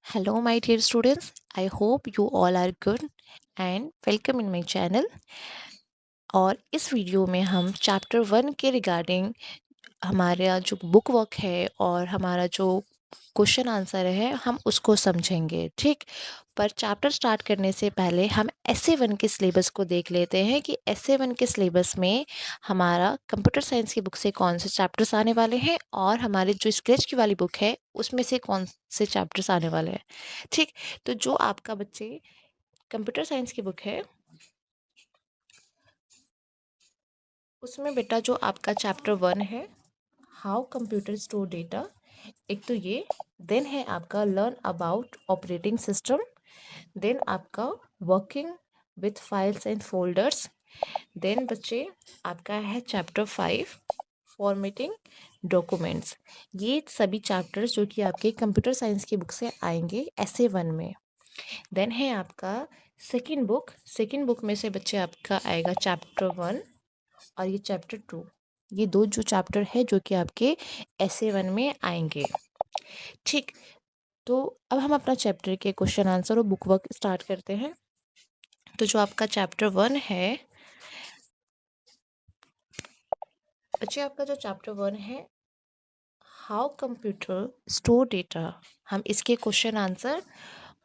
Hello, my dear students. I hope you all are good and welcome in my channel. और इस video में हम chapter 1 के regarding हमारा जो बुक वर्क है और हमारा जो क्वेश्चन आंसर है हम उसको समझेंगे, ठीक। पर चैप्टर स्टार्ट करने से पहले हम SA1 के सिलेबस को देख लेते हैं कि SA1 के सिलेबस में हमारा कंप्यूटर साइंस की बुक से कौन से चैप्टर्स आने वाले हैं और हमारे जो स्क्रैच की वाली बुक है उसमें से कौन से चैप्टर्स आने वाले हैं, ठीक। तो जो आपका बच्चे कंप्यूटर साइंस की बुक है उसमें बेटा जो आपका चैप्टर 1 है, हाउ कंप्यूटर स्टोर डेटा, एक तो ये। देन है आपका learn about operating system. Then आपका working with files and folders. Then बच्चे आपका है चैप्टर 5 फॉर्मेटिंग डॉक्यूमेंट्स। ये सभी चैप्टर्स जो कि आपके कंप्यूटर साइंस की बुक से आएंगे SA1 में। देन है आपका सेकेंड बुक में से बच्चे आपका आएगा चैप्टर 1 और ये चैप्टर 2। ये दो जो चैप्टर है जो कि आपके SA1 में आएंगे, ठीक। तो अब हम अपना चैप्टर के क्वेश्चन आंसर और बुक वर्क स्टार्ट करते हैं। तो जो आपका चैप्टर 1 है बच्चे, आपका जो चैप्टर 1 है हाउ कंप्यूटर स्टोर डेटा, हम इसके क्वेश्चन आंसर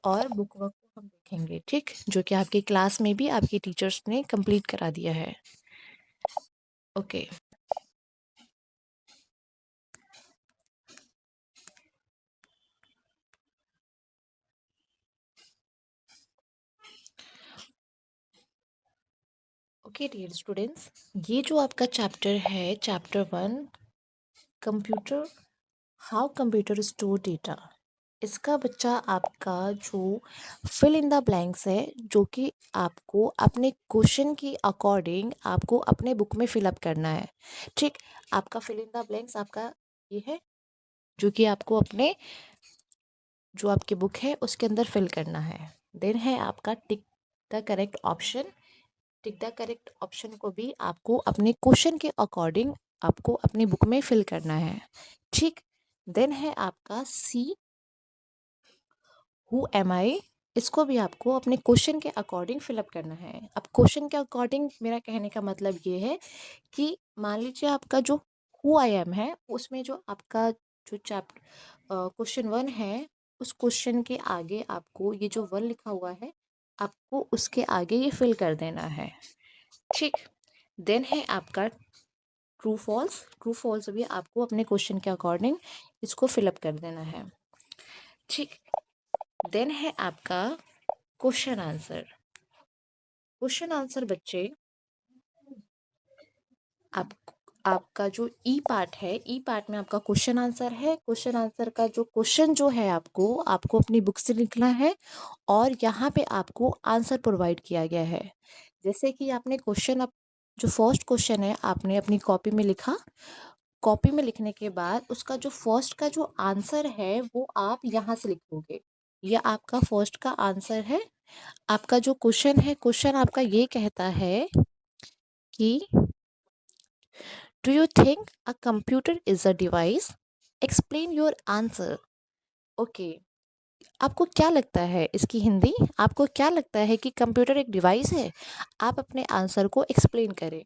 और बुक वर्क को हम देखेंगे, ठीक। जो कि आपकी क्लास में भी आपकी टीचर्स ने कंप्लीट करा दिया है। ओके ओके डियर स्टूडेंट्स, ये जो आपका चैप्टर है chapter 1 computer, how computer store data, इसका बच्चा आपका जो फिल इन द ब्लैंक्स है जो कि आपको अपने क्वेश्चन की अकॉर्डिंग आपको अपने बुक में फिलअप करना है, ठीक। आपका फिल इन द ब्लैंक्स आपका ये है जो कि आपको अपने जो आपकी बुक है उसके अंदर फिल करना है। देन है आपका tick the correct option. Tick the correct option को भी आपको अपने क्वेश्चन के अकॉर्डिंग आपको अपनी बुक में फिल करना है, ठीक। देन है आपका सी हु एम आई, इसको भी आपको अपने क्वेश्चन के अकॉर्डिंग फिलअप करना है। अब क्वेश्चन के अकॉर्डिंग मेरा कहने का मतलब ये है कि मान लीजिए आपका जो हु आई एम है उसमें जो आपका जो चैप्टर क्वेश्चन 1 है उस क्वेश्चन के आगे आपको ये जो 1 लिखा हुआ है आपको उसके आगे ये फिल कर देना है, ठीक। देन है आपका ट्रू फॉल्स भी आपको अपने क्वेश्चन के अकॉर्डिंग इसको फिलअप कर देना है, ठीक। देन है आपका क्वेश्चन आंसर। क्वेश्चन आंसर बच्चे आप आपका जो ई पार्ट है, ई पार्ट में आपका क्वेश्चन आंसर है। क्वेश्चन आंसर का जो क्वेश्चन जो है आपको अपनी बुक से लिखना है और यहाँ पे आपको आंसर प्रोवाइड किया गया है। जैसे कि आपने क्वेश्चन जो फर्स्ट क्वेश्चन है आपने अपनी कॉपी में लिखा। कॉपी में लिखने के बाद उसका जो फर्स्ट का जो आंसर है वो आप यहाँ से लिखोगे। यह आपका फर्स्ट का आंसर है। आपका जो क्वेश्चन है, क्वेश्चन आपका ये कहता है कि do you think a computer is a device, explain your answer. Okay, आपको क्या लगता है इसकी हिंदी, आपको क्या लगता है कि कंप्यूटर एक डिवाइस है? आप अपने आंसर को एक्सप्लेन करें।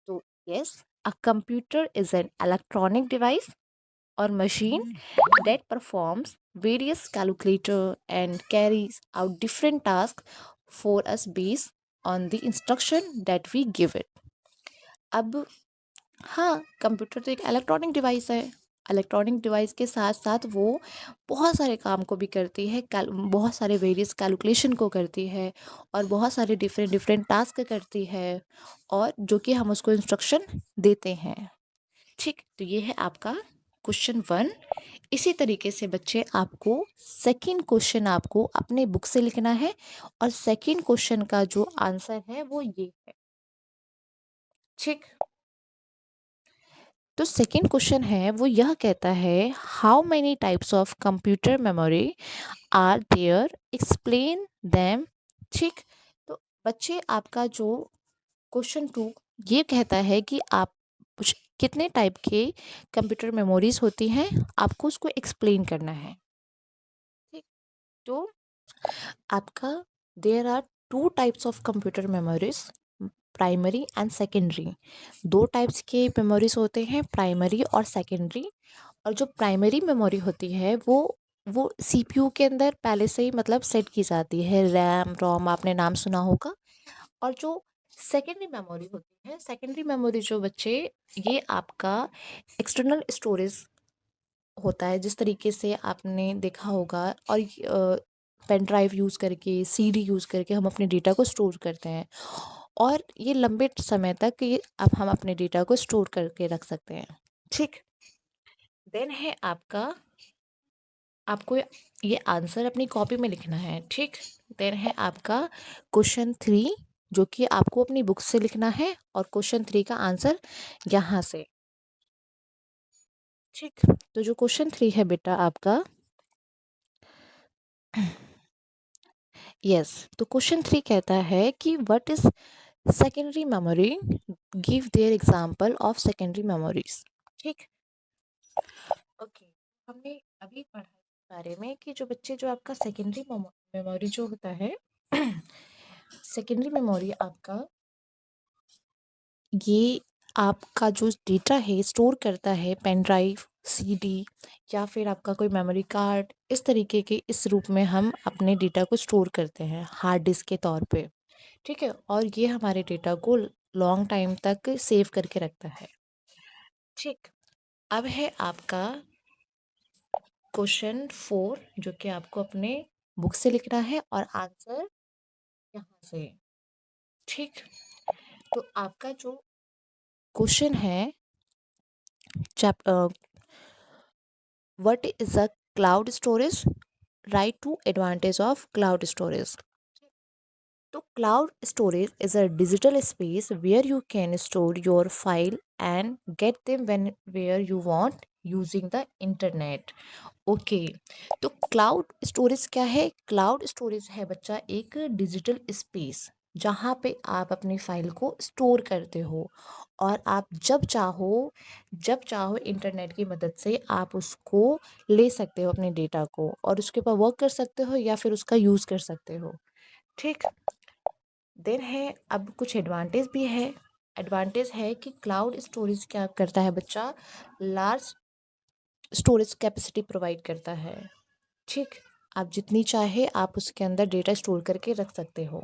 तो yes, a computer is an electronic device or machine that performs various calculator and carries out different tasks for us based on the instruction that we give it। अब हाँ, computer तो एक electronic device है। Electronic device के साथ साथ वो बहुत सारे काम को भी करती है, बहुत सारे वेरियस कैलकुलेशन को करती है और बहुत सारे डिफरेंट डिफरेंट टास्क करती है और जो कि हम उसको इंस्ट्रक्शन देते हैं, ठीक। तो ये है आपका क्वेश्चन 1। इसी तरीके से बच्चे आपको सेकंड क्वेश्चन आपको अपने बुक से लिखना है और सेकंड क्वेश्चन का जो आंसर है वो ये है, ठीक। तो सेकंड क्वेश्चन है वो यह कहता है how many types of computer memory are there, explain them, ठीक। तो बच्चे आपका जो क्वेश्चन 2 ये कहता है कि आप कितने टाइप के कंप्यूटर मेमोरीज होती हैं, आपको उसको एक्सप्लेन करना है। ठीक, तो आपका there are two types of computer memories, primary and secondary. दो टाइप्स के मेमोरीज होते हैं, प्राइमरी और सेकेंडरी। और जो प्राइमरी मेमोरी होती है वो सीपीयू के अंदर पहले से ही मतलब सेट की जाती है, रैम रोम आपने नाम सुना होगा। और जो सेकेंडरी मेमोरी होती है, सेकेंडरी मेमोरी जो बच्चे, ये आपका एक्सटर्नल स्टोरेज होता है, जिस तरीके से आपने देखा होगा। और पेन ड्राइव यूज़ करके, सीडी यूज़ करके हम अपने डेटा को स्टोर करते हैं, और ये लंबे समय तक ये अब हम अपने डेटा को स्टोर करके रख सकते हैं। ठीक, देन है आपका, आपको ये आंसर अपनी कॉपी में लिखना है। ठीक, देन है आपका क्वेश्चन 3, जो कि आपको अपनी बुक से लिखना है, और क्वेश्चन 3 का आंसर यहाँ से। ठीक, तो जो क्वेश्चन 3 है बेटा आपका, यस, तो क्वेश्चन 3 कहता है कि what is secondary memory, give their example of secondary memories. ठीक, ओके, हमने अभी पढ़ा इस बारे में कि जो बच्चे, जो आपका सेकेंडरी मेमोरी जो होता है सेकेंडरी मेमोरी आपका, ये आपका जो डेटा है स्टोर करता है, पेन ड्राइव, सीडी, या फिर आपका कोई मेमोरी कार्ड, इस तरीके के इस रूप में हम अपने डेटा को स्टोर करते हैं हार्ड डिस्क के तौर पे। ठीक है, और ये हमारे डेटा को लॉन्ग टाइम तक सेव करके रखता है। ठीक, अब है आपका क्वेश्चन 4, जो कि आपको अपने बुक से लिखना है, और आंसर यहाँ से। ठीक, तो आपका जो क्वेश्चन है, chapter what is a cloud storage, write two advantage of cloud storage. तो cloud storage is a digital space where you can store your file and get them when where you want using the internet. Okay, तो cloud storage क्या है? Cloud storage है बच्चा एक digital space, जहाँ पे आप अपनी फाइल को स्टोर करते हो, और आप जब चाहो इंटरनेट की मदद से आप उसको ले सकते हो, अपने डेटा को, और उसके ऊपर वर्क कर सकते हो, या फिर उसका यूज़ कर सकते हो। ठीक, देन है अब कुछ एडवांटेज भी है। एडवांटेज है कि क्लाउड स्टोरेज क्या करता है बच्चा, लार्ज स्टोरेज कैपेसिटी प्रोवाइड करता है। ठीक, आप जितनी चाहे आप उसके अंदर डेटा स्टोर करके रख सकते हो।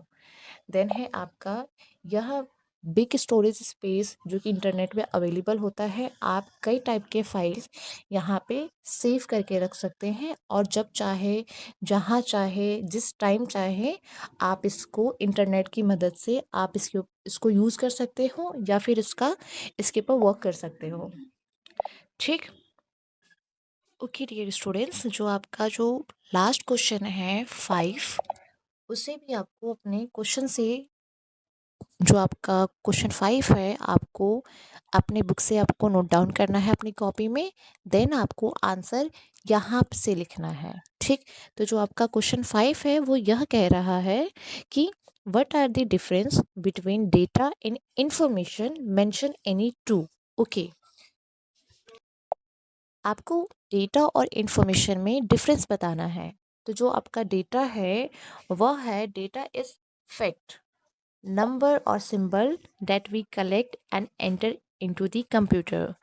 देन है आपका यह बिग स्टोरेज स्पेस, जो कि इंटरनेट पे अवेलेबल होता है। आप कई टाइप के फाइल्स यहाँ पे सेव करके रख सकते हैं, और जब चाहे, जहाँ चाहे, जिस टाइम चाहे, आप इसको इंटरनेट की मदद से आप इसको यूज़ कर सकते हो, या फिर इसके ऊपर वर्क कर सकते हो। ठीक, ओके डियर स्टूडेंट्स, जो आपका जो लास्ट क्वेश्चन है 5, उसे भी आपको अपने क्वेश्चन से, जो आपका क्वेश्चन 5 है, आपको अपने बुक से आपको नोट डाउन करना है अपनी कॉपी में। देन आपको आंसर यहाँ से लिखना है। ठीक, तो जो आपका क्वेश्चन 5 है वो यह कह रहा है कि what are the difference between data and information, mention any two. Okay, आपको डेटा और इंफॉर्मेशन में डिफरेंस बताना है। तो जो आपका डेटा है वह है, डेटा इज फैक्ट, नंबर और symbol that we collect and enter into the computer.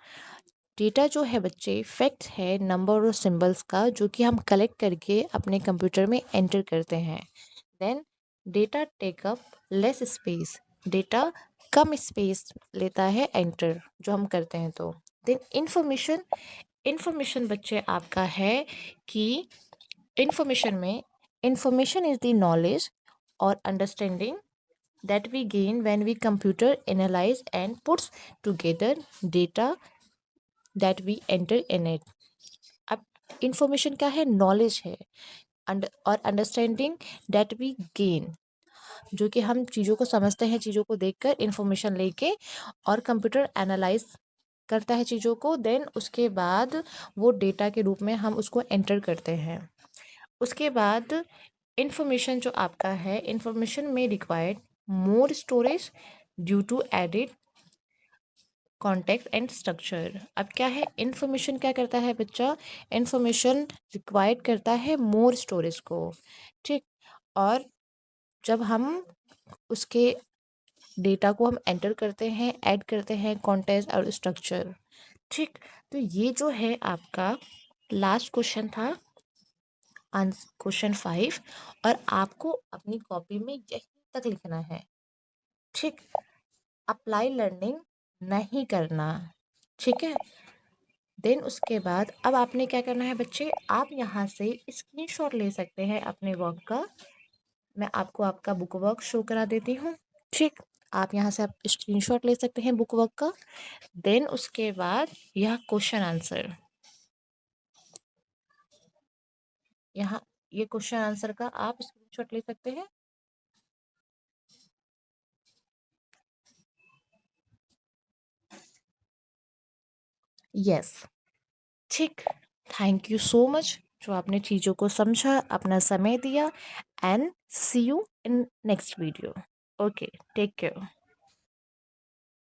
Data जो है बच्चे फैक्ट है, नंबर और सिंबल्स का, जो कि हम कलेक्ट करके अपने कंप्यूटर में एंटर करते हैं। Then data take up less space, data कम स्पेस लेता है एंटर जो हम करते हैं तो। देन इंफॉर्मेशन, इंफॉर्मेशन बच्चे आपका है कि इंफॉर्मेशन इज द नॉलेज और understanding that we gain when we computer analyze and puts together data that we enter in it। अब इंफॉर्मेशन क्या है? नॉलेज है। और अंडरस्टैंडिंग दैट वी गेन, जो कि हम चीज़ों को समझते हैं, चीज़ों को देखकर इंफॉर्मेशन लेके, और कंप्यूटर एनालाइज करता है चीज़ों को, देन उसके बाद वो डेटा के रूप में हम उसको एंटर करते हैं। उसके बाद इंफॉर्मेशन जो आपका है, इंफॉर्मेशन में required more storage due to added context and structure. अब क्या है, इन्फॉर्मेशन क्या करता है बच्चा, इन्फॉर्मेशन रिक्वायर्ड करता है मोर स्टोरेज को, ठीक। और जब हम उसके डेटा को हम एंटर करते हैं, ऐड करते हैं कॉन्टेक्स्ट और स्ट्रक्चर, ठीक। तो ये जो है आपका लास्ट क्वेश्चन था, क्वेश्चन 5। और आपको अपनी कॉपी में यहीं तक लिखना है, ठीक। अप्लाई लर्निंग नहीं करना, ठीक है। देन उसके बाद अब आपने क्या करना है बच्चे, आप यहाँ से स्क्रीनशॉट ले सकते हैं अपने वर्क का। मैं आपको आपका बुक वर्क शो करा देती हूँ, ठीक। आप यहाँ से आप स्क्रीनशॉट ले सकते हैं बुक वर्क का। देन उसके बाद यह क्वेश्चन आंसर, यहाँ ये क्वेश्चन आंसर का आप स्क्रीनशॉट ले सकते हैं। यस, ठीक। थैंक यू सो मच जो आपने चीज़ों को समझा, अपना समय दिया। And see you in next video. Okay, take care.